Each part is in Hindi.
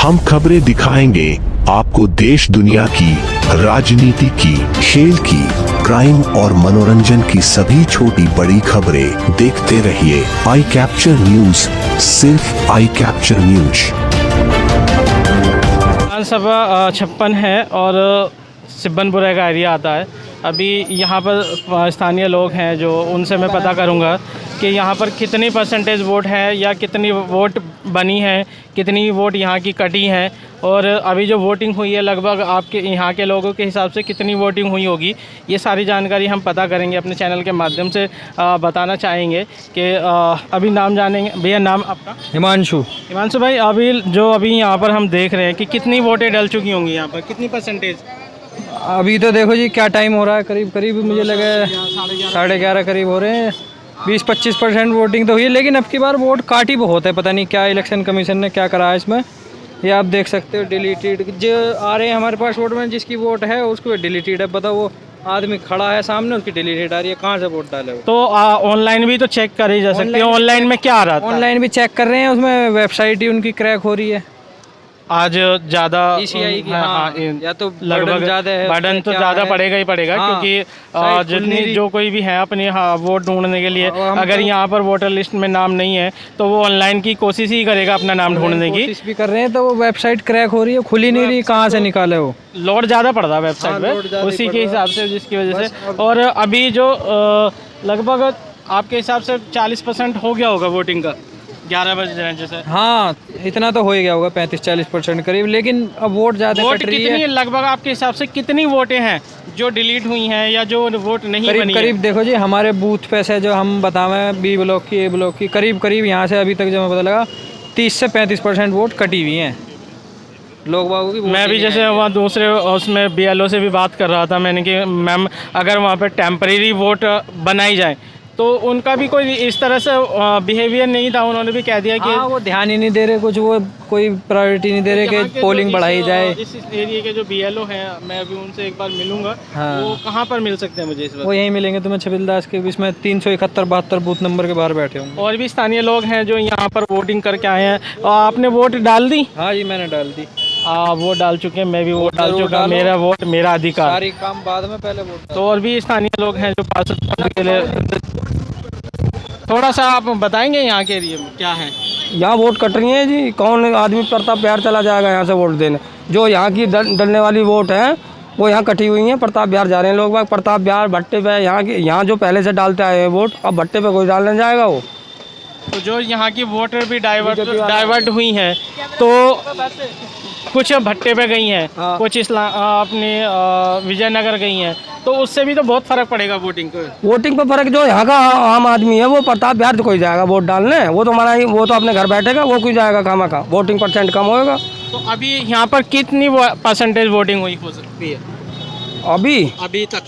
हम खबरें दिखाएंगे आपको देश दुनिया की, राजनीति की, खेल की, क्राइम और मनोरंजन की सभी छोटी बड़ी खबरें देखते रहिए आई कैप्चर न्यूज, सिर्फ आई कैप्चर न्यूज। विधानसभा 56 है और सिब्बनपुरा का एरिया आता है। अभी यहाँ पर स्थानीय लोग हैं जो उनसे मैं पता करूँगा कि यहाँ पर कितनी परसेंटेज वोट है या कितनी वोट बनी है, कितनी वोट यहाँ की कटी है और अभी जो वोटिंग हुई है लगभग आपके यहाँ के लोगों के हिसाब से कितनी वोटिंग हुई होगी। ये सारी जानकारी हम पता करेंगे अपने चैनल के माध्यम से। बताना चाहेंगे कि अभी नाम जानेंगे। भैया नाम आपका? हिमांशु। हिमांशु भाई, अभी यहाँ पर हम देख रहे हैं कि कितनी वोटें डल चुकी होंगी यहाँ पर, कितनी परसेंटेज? अभी तो देखो जी क्या टाइम हो रहा है, करीब करीब मुझे लगे 11:30 करीब हो रहे हैं। 20-25% वोटिंग तो हुई है, लेकिन अब की बार वोट काटी बहुत है। पता नहीं क्या इलेक्शन कमीशन ने क्या करा है इसमें। ये आप देख सकते हो डिलीटेड जो आ रहे हैं हमारे पास वोट में, जिसकी वोट है उसको डिलीटेड है। बताओ वो आदमी खड़ा है सामने, उसकी डिलीटेड आ रही है, कहाँ से वोट डाले? तो ऑनलाइन भी तो चेक करी जा सकती है। ऑनलाइन में क्या आ रहा था? ऑनलाइन भी चेक कर रहे हैं, उसमें वेबसाइट ही उनकी क्रैक हो रही है आज ज़्यादा ECI की। हाँ, या तो लगभग ज़्यादा है, बर्डन तो ज़्यादा पड़ेगा ही पड़ेगा। हाँ, क्योंकि जितनी जो कोई भी है अपने वोट ढूंढने के लिए, अगर यहाँ पर वोटर लिस्ट में नाम नहीं है तो वो ऑनलाइन की कोशिश ही करेगा अपना नाम ढूंढने की। कोशिश भी कर रहे हैं तो वो वेबसाइट क्रैक हो रही है, खुली नहीं रही, कहाँ से निकाले वो। लोड ज़्यादा पड़ रहा है वेबसाइट पे, उसी के हिसाब से, जिसकी वजह से। और अभी जो लगभग आपके हिसाब से 40% हो गया होगा वोटिंग का 11 बजे जैसे। हाँ, इतना तो हो ही गया होगा, 35-40% करीब। लेकिन अब वोट ज़्यादा कट रही है। लगभग आपके हिसाब से कितनी वोटें हैं जो डिलीट हुई हैं या जो वोट नहीं बनी? करीब देखो जी, हमारे बूथ पे से जो हम बतावें B ब्लॉक की, A ब्लॉक की, करीब यहाँ से अभी तक जो हमें पता लगा 30 से 35% वोट कटी हुई हैं लोग बाबू की। मैं भी जैसे वहाँ दूसरे उसमें BLO से भी बात कर रहा था मैंने कि मैम अगर वहाँ पे टेम्परेरी वोट बनाई जाए तो उनका भी कोई इस तरह से बिहेवियर नहीं था। उन्होंने भी कह दिया कि वो ध्यान ही नहीं दे रहे, कुछ वो कोई प्रायोरिटी नहीं दे रहे कि पोलिंग बढ़ाई जाए। इस एरिया के जो BLO हैं, मैं अभी उनसे एक बार मिलूंगा। हाँ। वो कहाँ पर मिल सकते हैं मुझे इस वक्त? वो यहीं मिलेंगे तुम्हें छबिलदास के, इसमें 371-72 बूथ नंबर के बाहर बैठे होंगे। और भी स्थानीय लोग हैं जो यहाँ पर वोटिंग करके आए हैं। आपने वोट डाल दी? हाँ जी, मैंने डाल दी। वोट डाल चुके हैं, मैं भी वोट डाल चुका। मेरा वोट मेरा अधिकार। सारी काम बाद में, पहले वोट। तो और भी स्थानीय लोग हैं जो पार्षद के लिए। थोड़ा सा आप बताएंगे यहाँ के एरिया में क्या है? यहाँ वोट कट रही है जी। कौन आदमी प्रताप बिहार चला जाएगा यहाँ से वोट देने? जो यहाँ की डलने वाली वोट है वो यहाँ कटी हुई है, प्रताप बिहार जा रहे हैं लोग। प्रताप बिहार भट्टे पे यहाँ जो पहले से डालते आए हैं वोट, अब भट्टे पे कोई डालने जाएगा वो। तो जो यहाँ की वोटर भी डाइवर्ट हुई हैं, तो कुछ भट्टे पे गई हैं। हाँ। कुछ अपने विजयनगर गई हैं, तो उससे भी तो बहुत फर्क पड़ेगा वोटिंग पे फर्क। जो यहाँ का आम आदमी है वो प्रताप बिहार तो कोई जाएगा वोट डालने? वो तो हमारा वो तो अपने घर बैठेगा, वो कोई जाएगा खामा का? वोटिंग % कम होएगा। तो अभी यहाँ पर कितनी परसेंटेज वोटिंग हुई हो सकती है अभी तक?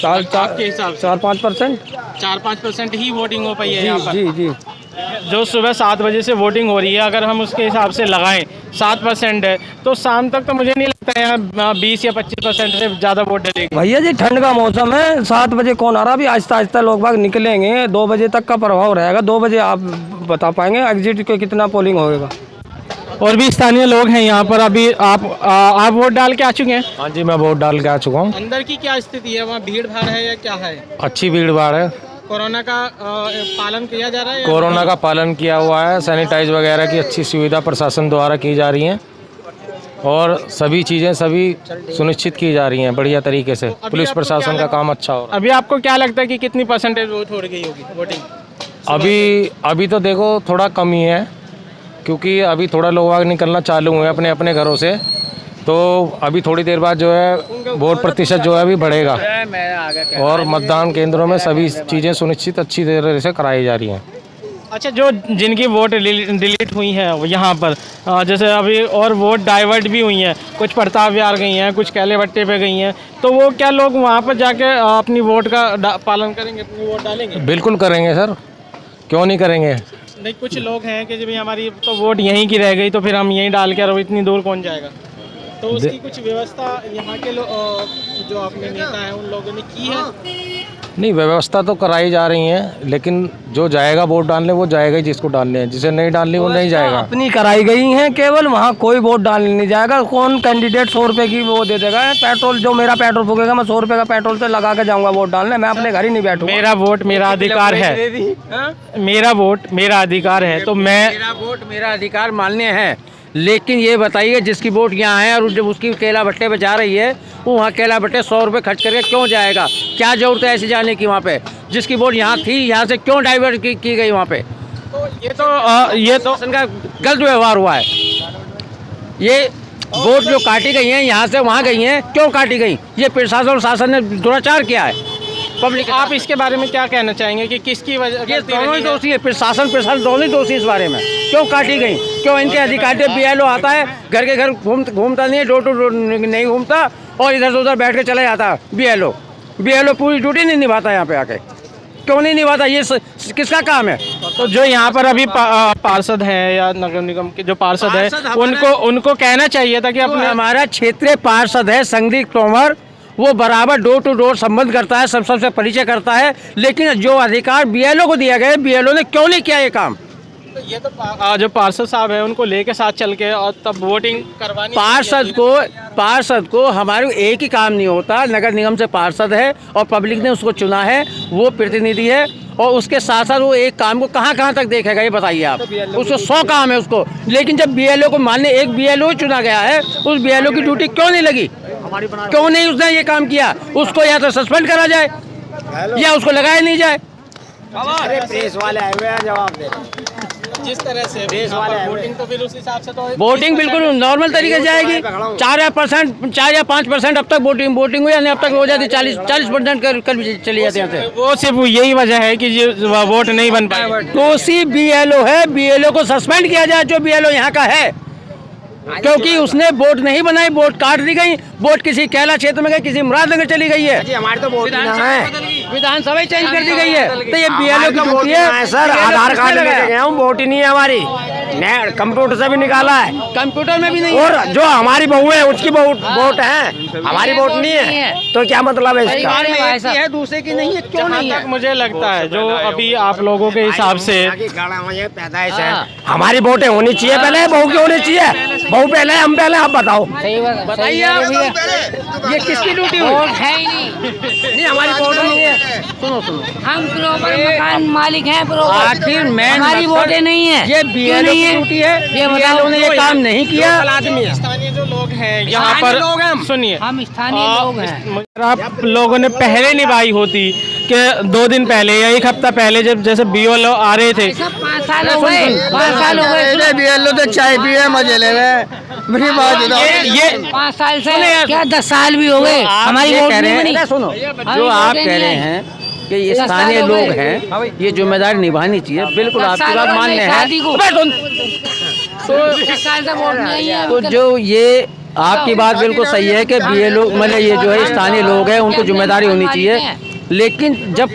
4-5%। 4-5% ही वोटिंग हो पाई है यहाँ पर। जी। जो सुबह 7 बजे से वोटिंग हो रही है, अगर हम उसके हिसाब से लगाएं 7% है, तो शाम तक तो मुझे नहीं लगता है यहाँ 20 या 25% से ज़्यादा वोट डलेगी। भैया जी ठंड का मौसम है, 7 बजे कौन आ रहा? अभी आहिस्ता लोग बाग निकलेंगे, 2 बजे तक का प्रभाव रहेगा। 2 बजे आप बता पाएंगे एग्जिट को कितना पोलिंग होएगा। और भी स्थानीय लोग हैं यहाँ पर। अभी आप वोट डाल के आ चुके हैं? हाँ जी, मैं वोट डाल के आ चुका हूँ। अंदर की क्या स्थिति है? वहाँ भीड़ भाड़ है या क्या है? अच्छी भीड़ भाड़ है। कोरोना का पालन किया जा रहा है? कोरोना का पालन किया हुआ है। सैनिटाइज वगैरह की अच्छी सुविधा प्रशासन द्वारा की जा रही है और सभी चीज़ें सुनिश्चित की जा रही हैं बढ़िया तरीके से। पुलिस प्रशासन का काम अच्छा हो रहा है। अभी आपको क्या लगता है कि कितनी परसेंटेज वोट हो गई होगी वोटिंग? अभी तो देखो थोड़ा कम ही है, क्योंकि अभी थोड़ा लोग निकलना चालू हुए अपने अपने घरों से। तो अभी थोड़ी देर बाद जो है वोट प्रतिशत जो है अभी बढ़ेगा और मतदान केंद्रों में सभी चीज़ें सुनिश्चित अच्छी तरह से कराई जा रही हैं। अच्छा, जो जिनकी वोट डिलीट हुई हैं यहाँ पर, जैसे अभी और वोट डाइवर्ट भी हुई हैं, कुछ प्रताप विहार गई हैं, कुछ कैले भट्टे पे गई हैं, तो वो क्या लोग वहाँ पर जाके अपनी वोट का पालन करेंगे, अपनी वोट डालेंगे? बिल्कुल करेंगे सर, क्यों नहीं करेंगे। नहीं, कुछ लोग हैं कि जब हमारी तो वोट यहीं की रह गई तो फिर हम यहीं डाल के, और इतनी दूर कौन जाएगा? तो उसकी कुछ व्यवस्था यहाँ के जो अपने नेता हैं उन लोगों ने की है? नहीं, व्यवस्था तो कराई जा रही है, लेकिन जो जाएगा वोट डालने वो जाएगा ही जिसको डालने हैं, जिसे नहीं डालनी वो नहीं जाएगा। अपनी कराई गई हैं केवल, वहाँ कोई वोट डालने नहीं जाएगा। कौन कैंडिडेट 100 रुपए की वो दे देगा? पेट्रोल, जो मेरा पेट्रोल फूकेगा, मैं 100 रुपए का पेट्रोल से लगा के जाऊंगा वोट डालने। मैं अपने घर ही नहीं बैठूंगा। मेरा वोट मेरा अधिकार है, मेरा वोट मेरा अधिकार है, तो मेरा वोट मेरा अधिकार मान्य है। लेकिन ये बताइए, जिसकी वोट यहाँ है और जब उसकी केला भट्टे पे जा रही है, वो वहाँ केला भट्टे 100 रुपये खर्च करके क्यों जाएगा? क्या जरूरत है ऐसे जाने की? वहाँ पे जिसकी वोट यहाँ थी, यहाँ से क्यों डाइवर्ट की गई वहाँ पे? ये तो उनका गलत व्यवहार हुआ है। ये वोट जो काटी गई हैं यहाँ से वहाँ गई हैं, क्यों काटी गई? ये प्रशासन और शासन ने दुराचार किया है पब्लिक। आप इसके बारे में क्या कहना चाहेंगे कि किसकी वजह? ये दोनों ही दोषी है, प्रशासन दोनों ही दोषी इस बारे में। क्यों काटी गई? क्यों इनके अधिकारी BLO आता है, घर के घर घूमता नहीं है, डोर टू डोर नहीं घूमता, और इधर से उधर बैठ के चला जाता है। BLO पूरी ड्यूटी नहीं निभाता यहाँ पे आके। क्यों नहीं निभाता? ये किसका काम है? तो जो यहाँ पर अभी पार्षद है या नगर निगम के जो पार्षद है, उनको कहना चाहिए था कि अपने हमारा क्षेत्रीय पार्षद है संदीप तोमर, वो बराबर डोर टू डोर संबंध करता है, सबसे परिचय करता है। लेकिन जो अधिकार BLO को दिया गया, BLO ने क्यों नहीं किया ये काम? ये तो जो पार्षद साहब है उनको लेके साथ चल के और तब वोटिंग करवानी। पार्षद को हमारे एक ही काम नहीं होता। नगर निगम से पार्षद है और पब्लिक ने उसको चुना है, वो प्रतिनिधि है, और उसके साथ साथ वो एक काम को कहाँ तक देखेगा ये बताइए आप। उसको 100 काम है उसको। लेकिन जब BLO को मानने एक BLO चुना गया है, उस BLO की ड्यूटी क्यों नहीं लगी? क्यों नहीं उसने ये काम किया? उसको या तो सस्पेंड करा जाए या उसको लगाया नहीं जाए। अरे प्रेस वाले आए हुए हैं, जवाब दे। जिस तरह से वोटिंग, तो फिर उस हिसाब से तो वोटिंग बिल्कुल नॉर्मल तरीके से जाएगी। 4 या 5% अब तक वोटिंग हुई, यानी अब तक हो जाती 40% कर चली जाती है। वो सिर्फ यही वजह है कि ये वोट नहीं बन पाए। दोषी BLO है, BLO को सस्पेंड किया जाए जो BLO यहाँ का है, क्योंकि उसने वोट नहीं बनाई, वोट काट दी गई। वोट किसी कैला क्षेत्र में गई, किसी मुरादनगर चली गई है। हमारे तो वोट विधानसभा ही चेंज कर दी गई है, तो ये BLO की ड्यूटी है। सर, आधार कार्ड लेके गया हूँ, वोट ही नहीं है हमारी। कंप्यूटर से भी निकाला है, कंप्यूटर में भी नहीं। और जो हमारी बहू है उसकी वोट है, हमारी वोट नहीं है, तो क्या मतलब है इसका? है दूसरे की नहीं है, क्यों नहीं है? मुझे लगता है जो अभी आप लोगों के हिसाब से पैदाइश है, हमारी वोटें होनी चाहिए पहले, बहू की होनी चाहिए। बहू पहले, हम पहले, आप बताओ। बताइए आप, ये किसकी ड्यूटी वोट है ही नहीं, हमारी वोट नहीं है। सुनो हम प्रॉपर मकान मालिक हैं, प्रॉपर। आखिर हमारी वोटें नहीं है, ये BLO की ड्यूटी है। ये BLO ने ये काम नहीं किया। स्थानीय जो लोग हैं यहाँ पर, सुनिए, हम स्थानीय लोग हैं। आप लोगों ने पहले निभाई होती कि 2 दिन पहले या 1 हफ्ता पहले जब जैसे BLO आ रहे थे। 5 साल हो गए, 5 साल हो गए। BLO तो चाय पिए मजे ले रहे। मेरी बात ये 5 साल से क्या 10 साल भी हो गए, हमारी वोट नहीं बनी। सुनो, जो आप कह रहे हैं कि ये स्थानीय लोग हैं, ये जिम्मेदारी निभानी चाहिए, बिल्कुल आपकी बात मान्य है। 10 साल से वोट नहीं है। तो जो ये आपकी बात बिल्कुल सही है कि BLO मतलब ये जो है स्थानीय लोग हैं, उनको जिम्मेदारी होनी चाहिए। लेकिन जब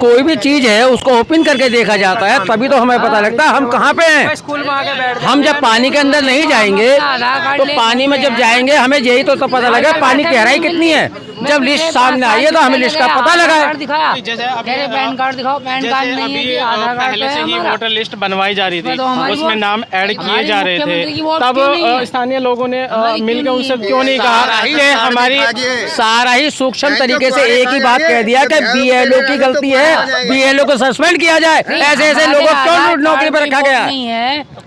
कोई भी चीज़ है उसको ओपन करके देखा जाता है, तभी तो हमें पता लगता है हम कहाँ पे हैं। हम जब पानी के अंदर नहीं जाएंगे तो पानी में जब जाएंगे हमें यही तो पता लगा पानी की गहराई कितनी है। जब लिस्ट सामने आई है तो हमें लिस्ट का पता लगा है। पैन कार्ड दिखाओ, पैन कार्ड नहीं है, आधार कार्ड पहले से ही वोटर लिस्ट बनवाई जा रही थी, तो हमारी उसमें नाम ऐड किए जा रहे मुख्यमंत्री की थे। वोट तब क्यों नहीं है? स्थानीय लोगों ने मिलकर उनसे क्यों नहीं कहा कि हमारी सारा ही सूक्ष्म तरीके से एक ही बात कह दिया कि BLO की गलती है, BLO को सस्पेंड किया जाए। ऐसे लोगों को क्यों नौकरी पर रखा गया?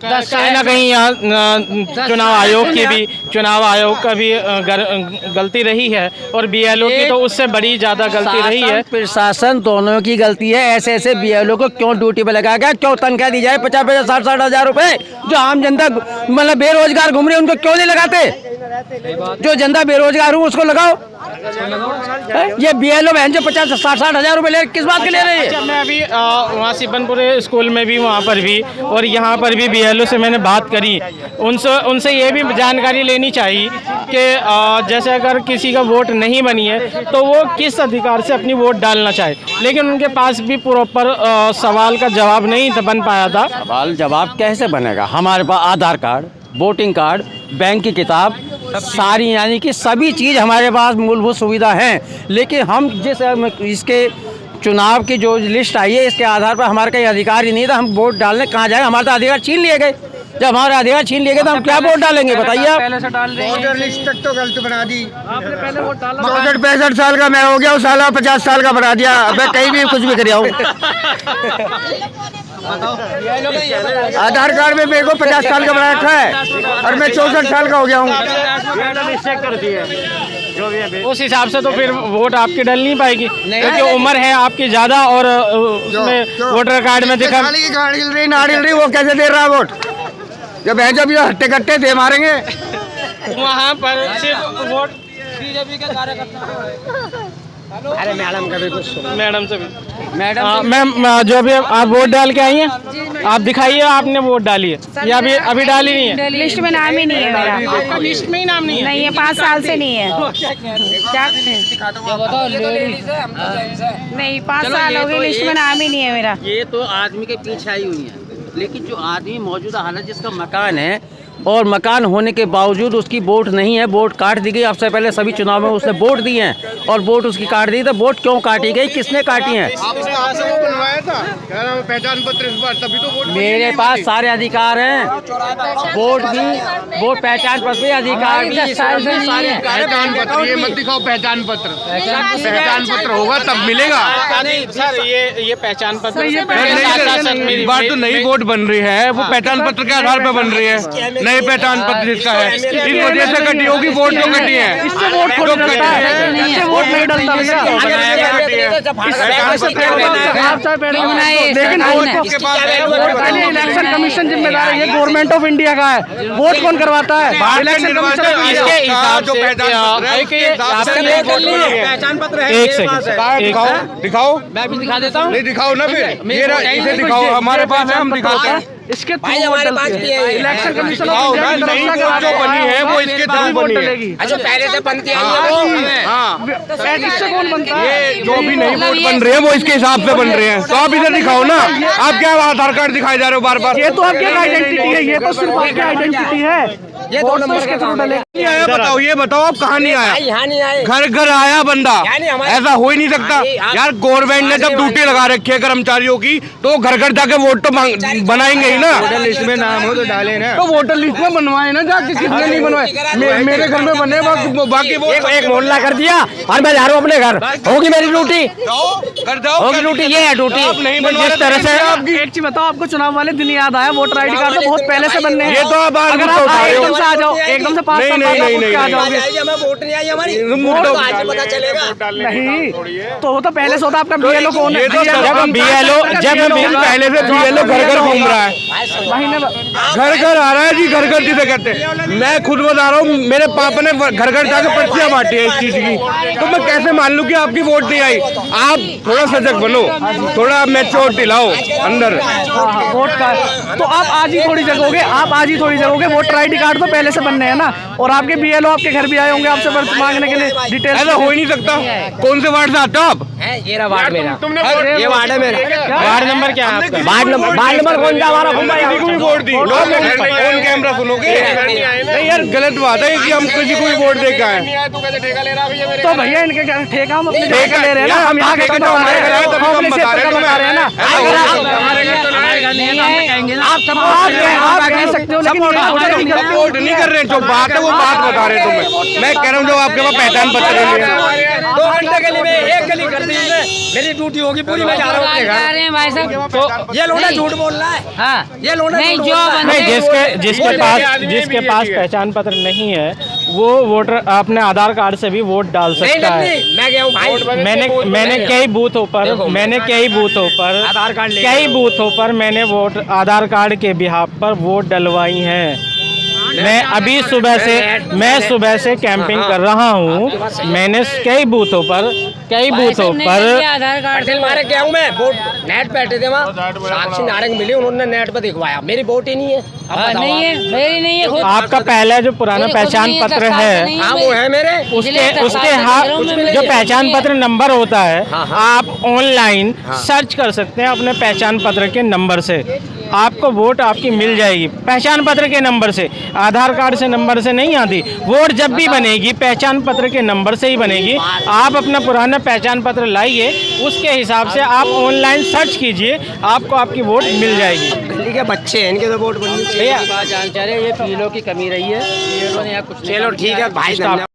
कहीं ना कहीं यहाँ चुनाव आयोग का भी गलती रही है, और BLO की तो उससे बड़ी ज्यादा गलती रही है। प्रशासन दोनों की गलती है। ऐसे BLO को क्यों ड्यूटी पे लगाया गया? क्यों तनख्वाह दी जाए 50-50, 60-60 हज़ार रुपए? जो आम जनता मतलब बेरोजगार घूम रही है उनको क्यों नहीं लगाते? जो जनता बेरोजगार हो उसको लगाओ। ये BLO बहन जो 50-60 हज़ार रुपए ले किस बात के ले रहे हैं? जब मैं अभी वहाँ सिब्बनपुर स्कूल में भी, वहाँ पर भी और यहाँ पर भी BLO से मैंने बात करी, उनसे ये भी जानकारी लेनी चाहिए कि जैसे अगर किसी का वोट नहीं बनी है तो वो किस अधिकार से अपनी वोट डालना चाहे, लेकिन उनके पास भी प्रॉपर सवाल का जवाब नहीं बन पाया था। सवाल जवाब कैसे बनेगा? हमारे पास आधार कार्ड, वोटिंग कार्ड, बैंक की किताब, सारी यानी कि सभी चीज़ हमारे पास मूलभूत सुविधा हैं। लेकिन हम जिस इसके चुनाव की जो लिस्ट आई है इसके आधार पर हमारा कोई अधिकार ही नहीं था। हम वोट डालने कहाँ जाए, हमारा तो अधिकार छीन लिए गए। जब हमारा अधिकार छीन लिए गए तो हम क्या वोट डालेंगे बताइए आप। पहले से डाल देंगे। वोटर लिस्ट तक तो गलत बना दी। आपने पहले वोट डाला। 64-65 साल का मैं हो गया, उस साल 50 साल का बना दिया। मैं कहीं भी कुछ भी कर आऊँ। आधार कार्ड में मेरे को 50 साल का बना रखा है और मैं 64 साल का हो गया हूँ। उस हिसाब से तो फिर वोट आपकी डल नहीं पाएगी, क्योंकि उम्र है आपकी ज़्यादा और उसमें वोटर कार्ड में दिखा गाड़ी हिल रही ना हिल रही, वो कैसे दे रहा है वोट? जब है जब ये हट्टे कट्टे दे मारेंगे। वहाँ पर सिर्फ वोट बीजेपी के कार्यकर्ता। अरे मैडम का भी कुछ मैडम से भी मैम जो अभी आप वोट डाल के आई हैं, आप दिखाइए आपने वोट डाली है या अभी डाली नहीं है? लिस्ट में नाम ही नहीं है मेरा। आपका लिस्ट में ही नाम नहीं है? नहीं है, 5 साल से नहीं है। क्या नहीं, 5 साल हो गए, लिस्ट में नाम ही नहीं है मेरा। ये तो आदमी के पीछे आई हुई है, लेकिन जो आदमी मौजूदा हालत जिसका मकान है और मकान होने के बावजूद उसकी वोट नहीं है, वोट काट दी गई। अब से पहले सभी चुनाव में उसने वोट दिए हैं और वोट उसकी काट दी, तो वोट क्यों काटी गई, किसने काटी है? पहचान पत्र इस बार तभी तो वोट। मेरे पास सारे अधिकार हैं, वोट भी, वोट पहचान पत्र भी, अधिकार भी, पहचान पत्र ये मत दिखाओ। पहचान पत्र होगा तब मिलेगा। नहीं सर, ये पहचान पत्र इस बार तो नई वोट बन रही है, वो पहचान पत्र के आधार पर बन रही है। नई पहचान पत्र जिसका है, इस वजह से कटी होगी। वोट क्यों कटी है? इससे वोट थोड़ी डलता है, इससे वोट नहीं डलता भैया। लेकिन इलेक्शन कमीशन जिम्मेदार है, ये गवर्नमेंट ऑफ इंडिया का है। वोट कौन करवाता है? Election commission. इसके हिसाब से पहचान पत्र है। एक सेकंड दिखाओ। मैं भी दिखा देता हूँ। नहीं दिखाओ ना, फिर इसे दिखाओ। हमारे पास है, हम दिखाते हैं। इसके थ्रू वोट डलती है। इलेक्शन कमीशन ऑफ इंडिया की तरफ नई से वोट जो बनी है वो इसके तभी थ्रू वोट बनी है। डलेगी। अच्छा, पहले से बनती आई है। हाँ, इससे कौन बनता है? ये जो भी नई वोट बन रही है वो इसके हिसाब से बन रहे हैं। तो आप इधर दिखाओ ना। आप क्या आधार कार्ड दिखाए जा रहे हो बार बार? ये तो आपकी आइडेंटिटी है, ये तो सिर्फ आपकी आइडेंटिटी है। ये 2 नंबर के थ्रू डले। नहीं आया, बताओ, ये बताओ आप कहाँ नहीं आया? यहाँ नहीं आए। घर घर आया बंदा, ऐसा हो ही नहीं सकता यार। गवर्नमेंट ने जब ड्यूटी लगा रखी है कर्मचारियों की, तो घर घर जाके वोट तो बनाएंगे ही ना। वोटर लिस्ट में नाम हो तो डाले ना। तो वोटर लिस्ट में बनवाए ना जाके, किसने नहीं बनवाए? मेरे घर में बने, बाकी एक मोहल्ला कर दिया और मैं जा रहा हूँ अपने घर। होगी मेरी ड्यूटी, कर जाओ। होगी ड्यूटी, ये है ड्यूटी। आप नहीं बनवा जिस तरह से आपकी। एक चीज बताओ, आपको चुनाव वाले दिन याद आया? वोटर आईडी कार्ड तो बहुत पहले से बनने हैं। ये तो आप अगर आप एकदम से आ जाओ, एकदम से 5 साल बाद आप उठ के आ जाओगे। वोट नहीं आई हमारी, पता चलेगा नहीं तो वो तो पहले से होता। आपका बीएलओ कौन है? पहले से बीएलओ घर घर घूम रहा है, महीने घर घर आ रहा है जी। घर घर जिसे कहते हैं, मैं खुद बता रहा हूँ, मेरे पापा ने घर घर जाकर पर्चियां बांटी है इस चीज की। तो मैं कैसे मान लूँ कि आपकी वोट नहीं आई? आप थोड़ा सजग बनो, थोड़ा मैच्योरिटी लाओ अंदर। वोट का तो आप आज ही थोड़ी जगोगे, आप आज ही थोड़ी जगोगे। वोटर आईडी कार्ड तो पहले से बनने हैं ना। और आपके बीएलओ आपके घर भी आए होंगे आपसे पर्ची मांगने के लिए, डिटेल। ऐसा हो ही नहीं सकता। कौन से वार्ड से आते हो आप? ये रहा वार्ड मेरा, ये वार्ड है मेरा। वार्ड नंबर क्या है आपका? वार्ड नंबर कौन सा हमारा? किसी को भी वोट दी, ऑन कैमरा सुनोगे? नहीं यार, गलत बात है कि हम किसी को भी वोट दे के आए। तो भैया इनके क्या ठेका, हम अपने ठेका ले रहे हैं ना। हम यहाँ का बता रहे हैं, हम अपने क्षेत्र का बता रहे हैं ना। आप कह सकते हो, लेकिन वोट नहीं कर रहे हैं। जो बात है वो बात बता रहे हैं तुम्हें। मैं कह रहा हूँ, जब आपके पास पहचान पत्र नहीं है। 2 घंटे के लिए एक गली कर दी मेरी ड्यूटी होगी पूरी। मैं जा रहा हूँ अपने घर। भाई साहब, तो ये लोड़ा झूठ बोल रहा है। हाँ, ये लोड़ा नहीं, झूठ जो बोल रहा है। नहीं, जिसके पास पहचान पत्र नहीं है वो वोटर अपने आधार कार्ड से भी वोट डाल सकता है। मैं गया हूँ भाई। मैंने कई बूथों पर आधार कार्ड ले कई बूथों पर मैंने वोट आधार कार्ड के बिहाफ पर वोट डलवाई हैं। मैं अभी सुबह से कैंपिंग कर रहा हूँ। मैंने कई बूथों पर आधार कार्ड पार्सल मारे क्या हूँ मैं? वोट नेट बैठे थे वहाँ, साक्षी नारंग मिली, उन्होंने नेट पे दिखवाया। मेरी वोट ही नहीं है। नहीं है, मेरी नहीं है खुद। आपका पहला जो पुराना पहचान पत्र है, हाँ वो है मेरे। उसके जो पहचान पत्र नंबर होता है, आप ऑनलाइन सर्च कर सकते हैं अपने पहचान पत्र के नंबर से। आपको वोट आपकी मिल जाएगी पहचान पत्र के नंबर से, आधार कार्ड से नंबर से नहीं आती। वोट जब भी बनेगी पहचान पत्र के नंबर से ही बनेगी। आप अपना पुराना पहचान पत्र लाइए, उसके हिसाब से आप ऑनलाइन सर्च कीजिए, आपको आपकी वोट मिल जाएगी। गली के बच्चे हैं, इनके तो वोट बननी चाहिए। बात जान चाह रहे ये पीलो की कमी रही है, पीलो ने यहाँ कुछ चलो ठीक है भाई।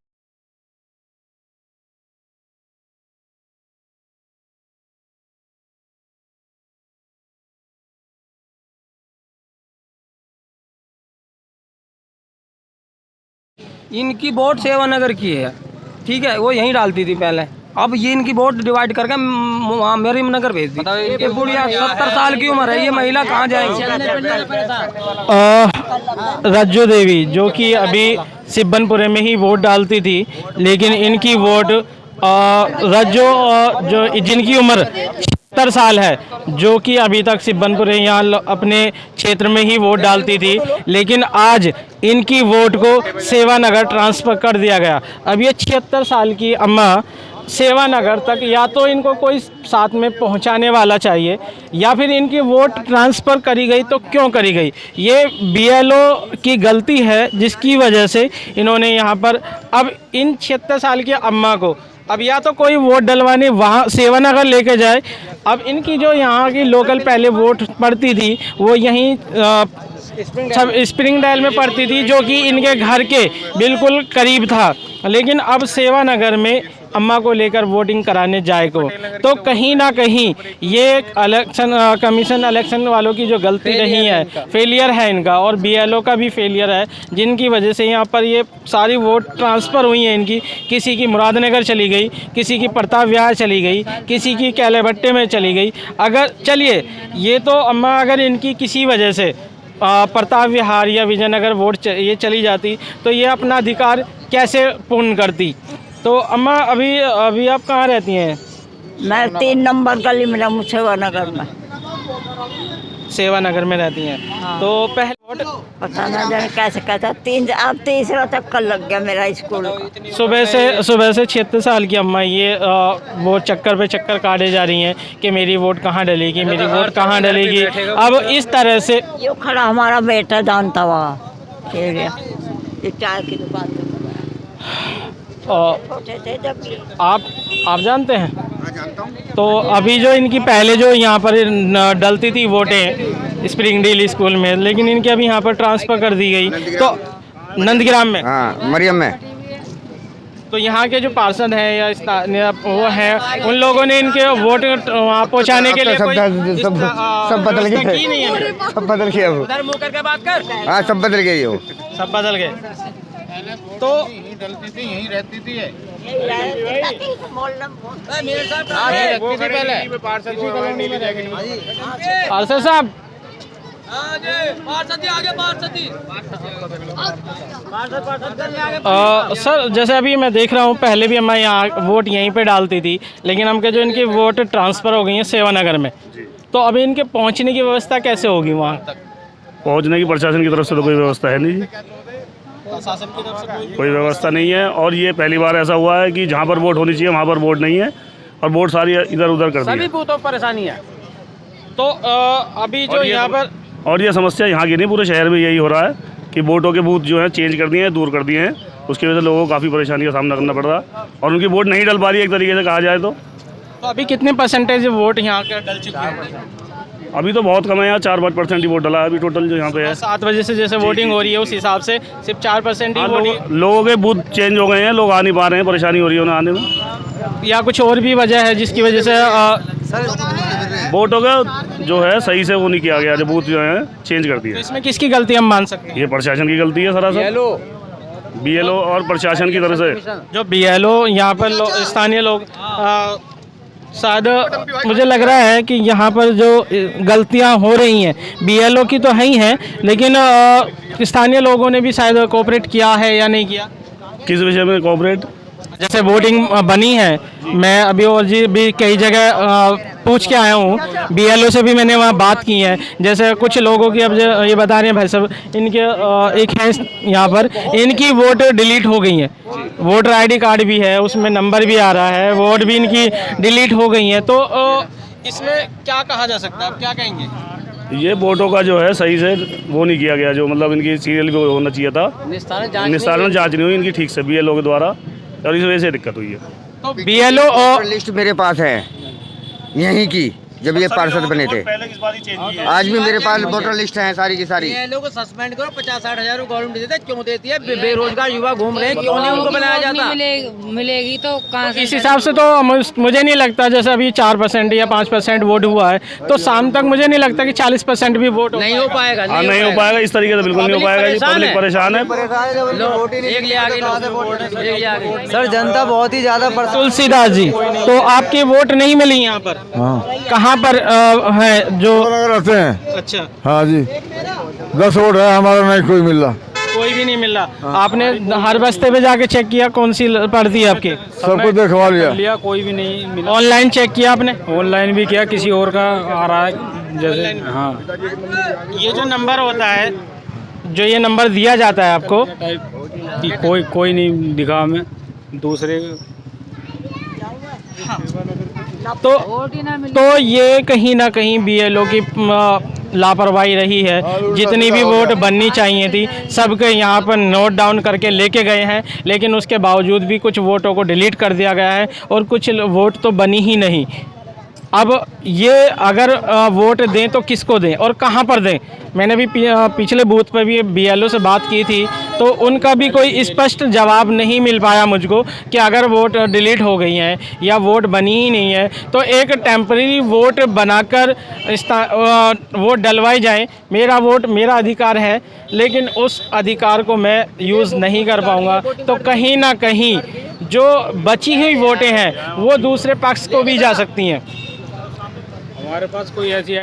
इनकी वोट सेवानगर की है, ठीक है, वो यहीं डालती थी पहले। अब ये इनकी वोट डिवाइड करके वहाँ मेरी नगर भेज दी। ये बुढ़िया 70 साल की उम्र है, ये महिला कहाँ जाएंगी? रज्जो देवी जो कि अभी सिब्बनपुरे में ही वोट डालती थी, लेकिन इनकी वोट रज्जो जो जिनकी उम्र 70 साल है, जो कि अभी तक सिब्बनपुरे यहाँ अपने क्षेत्र में ही वोट डालती थी, लेकिन आज इनकी वोट को सेवानगर ट्रांसफ़र कर दिया गया। अब ये 76 साल की अम्मा सेवानगर तक या तो इनको कोई साथ में पहुंचाने वाला चाहिए, या फिर इनकी वोट ट्रांसफ़र करी गई तो क्यों करी गई। ये BLO की गलती है, जिसकी वजह से इन्होंने यहाँ पर अब इन 76 साल की अम्मा को अब या तो कोई वोट डलवाने वहाँ सेवानगर लेके जाए। अब इनकी जो यहाँ की लोकल पहले वोट पड़ती थी वो यहीं सब स्प्रिंग डायल में पड़ती थी, जो कि इनके घर के बिल्कुल करीब था, लेकिन अब सेवानगर में अम्मा को लेकर वोटिंग कराने जाए को, तो कहीं ना कहीं ये इलेक्शन कमीशन इलेक्शन वालों की जो गलती रही है, फेलियर है इनका, और BLO का भी फेलियर है, जिनकी वजह से यहाँ पर ये सारी वोट ट्रांसफ़र हुई हैं इनकी। किसी की मुरादनगर चली गई, किसी की प्रताप विहार चली गई, किसी की कैलेभट्टे में चली गई। अगर चलिए ये तो अम्मा अगर इनकी किसी वजह से प्रताप विहार या विजयनगर वोट ये चली जाती तो ये अपना अधिकार कैसे पूर्ण करती। तो अम्मा अभी आप कहाँ रहती हैं? मैं 3 नंबर गली में रहूँ, सेवानगर में। सेवानगर में रहती हैं। हाँ। तो पहले वोट पता ना जाने कैसे कहता, अब तीसरा चक्कर लग गया मेरा स्कूल का। सुबह से 76 साल की अम्मा ये वो चक्कर पे चक्कर काटे जा रही हैं कि मेरी वोट कहाँ डलेगी, मेरी वोट कहाँ डलेगी। अब इस तरह से यो खड़ा हमारा बेटा जानता हुआ ये चाय की दुकान थे जब आप जानते हैं? तो अभी जो इनकी पहले जो यहाँ पर डलती थी वोटें स्प्रिंग डील स्कूल में, लेकिन इनके अभी यहाँ पर ट्रांसफ़र कर दी गई, तो नंदग्राम में, हाँ मरियम में। तो यहाँ के जो पार्षद हैं या वो हैं, उन लोगों ने इनके वोट वहाँ पहुँचाने के लिए सब बदल गए, सब बदल गए। उधर मुँह करके बात कर। हाँ सब बदल गए, वो सब बदल गए। तो यहीं डलती थी, यहीं रहती थी। पार्षद साहब, सर जैसे अभी मैं देख रहा हूँ, पहले भी मैं यहाँ वोट यहीं पे डालती थी, लेकिन हमके जो इनकी वोट ट्रांसफ़र हो गई हैं सेवानगर में, तो अभी इनके पहुँचने की व्यवस्था कैसे होगी वहाँ तक? पहुँचने की प्रशासन की तरफ से तो कोई व्यवस्था है नहीं, प्रशासन की तरफ से कोई व्यवस्था नहीं है। और ये पहली बार ऐसा हुआ है कि जहाँ पर वोट होनी चाहिए वहाँ पर वोट नहीं है, और वोट सारी इधर उधर कर दी है। सभी बूथों पर परेशानी है। तो अभी जो यहाँ पर, और ये समस्या यहाँ की नहीं, पूरे शहर में यही हो रहा है कि वोटों के बूथ जो हैं चेंज कर दिए हैं, दूर कर दिए हैं। उसकी वजह से लोगों को काफ़ी परेशानी का सामना करना पड़ रहा है, और उनकी वोट नहीं डल पा रही है एक तरीके से कहा जाए तो। अभी कितने % वोट यहाँ का डल चुके हैं? अभी तो बहुत कम है, यहाँ 4-5% ही वोट डला है अभी टोटल जो यहाँ पे है। 7 बजे से जैसे वोटिंग हो रही है उस हिसाब से सिर्फ 4% ही वोटिंग। लोगों के बूथ चेंज हो गए हैं, लोग आ नहीं पा रहे हैं, परेशानी हो रही है उन्हें आने में, या कुछ और भी वजह है जिसकी वजह से वोटों का जो है सही से वो नहीं किया गया, जो बूथ जो है चेंज कर दिए। तो इसमें किसकी गलती हम मान सकते हैं? ये प्रशासन की गलती है सरासर, BLO और प्रशासन की तरफ से। जो BLO यहाँ पर स्थानीय लोग शायद मुझे लग रहा है कि यहाँ पर जो गलतियाँ हो रही हैं BLO की तो है ही हैं, लेकिन स्थानीय लोगों ने भी शायद कोऑपरेट किया है या नहीं किया। किस विषय में कोऑपरेट? जैसे वोटिंग बनी है, मैं अभी और जी भी कई जगह पूछ के आया हूँ, BLO से भी मैंने वहाँ बात की है। जैसे कुछ लोगों की अब ये बता रहे हैं भाई साहब, इनके एक है यहाँ पर, इनकी वोट डिलीट हो गई है, वोटर ID कार्ड भी है, उसमें नंबर भी आ रहा है, वोट भी इनकी डिलीट हो गई है। तो इसमें क्या कहा जा सकता है, आप क्या कहेंगे? ये वोटों का जो है सही से वो नहीं किया गया, जो मतलब इनकी सीरियल भी होना चाहिए था, निस्तारण जांच नहीं हुई इनकी ठीक से BLO के द्वारा, और इस वजह से दिक्कत हुई है। तो BLO और लिस्ट मेरे पास है यहीं की, जब ये पार्षद बने थे। आज भी मेरे पास वोटर लिस्ट है सारी की सारी। BLO को सस्पेंड करो, 50-60 हज़ार गवर्नमेंट देते, क्यों देती है? बेरोजगार युवा घूम रहे हैं, क्यों नहीं उनको बनाया जाता? मिलेगी तो कहाँ से? इस हिसाब से तो मुझे नहीं लगता, जैसे अभी 4% या 5% वोट हुआ है, तो शाम तक मुझे नहीं लगता कि 40% भी वोट नहीं हो पाएगा। नहीं हो पाएगा, इस तरीके से बिल्कुल नहीं हो पाएगा जी। पब्लिक परेशान है। सर जनता बहुत ही ज़्यादा तुलसीदास जी, तो आपकी वोट नहीं मिली यहाँ पर? कहाँ पर है जो रहते हैं? अच्छा, हाँ जी, 10 वोट है, हमारा नहीं कोई मिल रहा, कोई भी नहीं मिल रहा। आपने हर बस्ते पे जाके चेक किया कौन सी पड़ती है आपकी? सबको देखवा लिया। कोई भी नहीं मिला। ऑनलाइन चेक किया आपने? ऑनलाइन भी किया, किसी और का आ रहा है जैसे। हाँ, ये जो नंबर होता है, जो ये नंबर दिया जाता है आपको, कोई नहीं दिखा हमें दूसरे। तो ये कहीं ना कहीं BLO की लापरवाही रही है। जितनी भी वोट बननी चाहिए थी सबके यहाँ पर नोट डाउन करके लेके गए हैं, लेकिन उसके बावजूद भी कुछ वोटों को डिलीट कर दिया गया है और कुछ वोट तो बनी ही नहीं। अब ये अगर वोट दें तो किसको दें और कहाँ पर दें? मैंने भी पिछले बूथ पर भी BLO से बात की थी, तो उनका भी कोई स्पष्ट जवाब नहीं मिल पाया मुझको कि अगर वोट डिलीट हो गई हैं या वोट बनी ही नहीं है तो एक टेम्परेरी वोट बनाकर वोट डलवाई जाए। मेरा वोट मेरा अधिकार है, लेकिन उस अधिकार को मैं यूज़ नहीं कर पाऊँगा, तो कहीं ना कहीं जो बची हुई वोटें हैं वो दूसरे पक्ष को भी जा सकती हैं। हमारे पास कोई ऐसी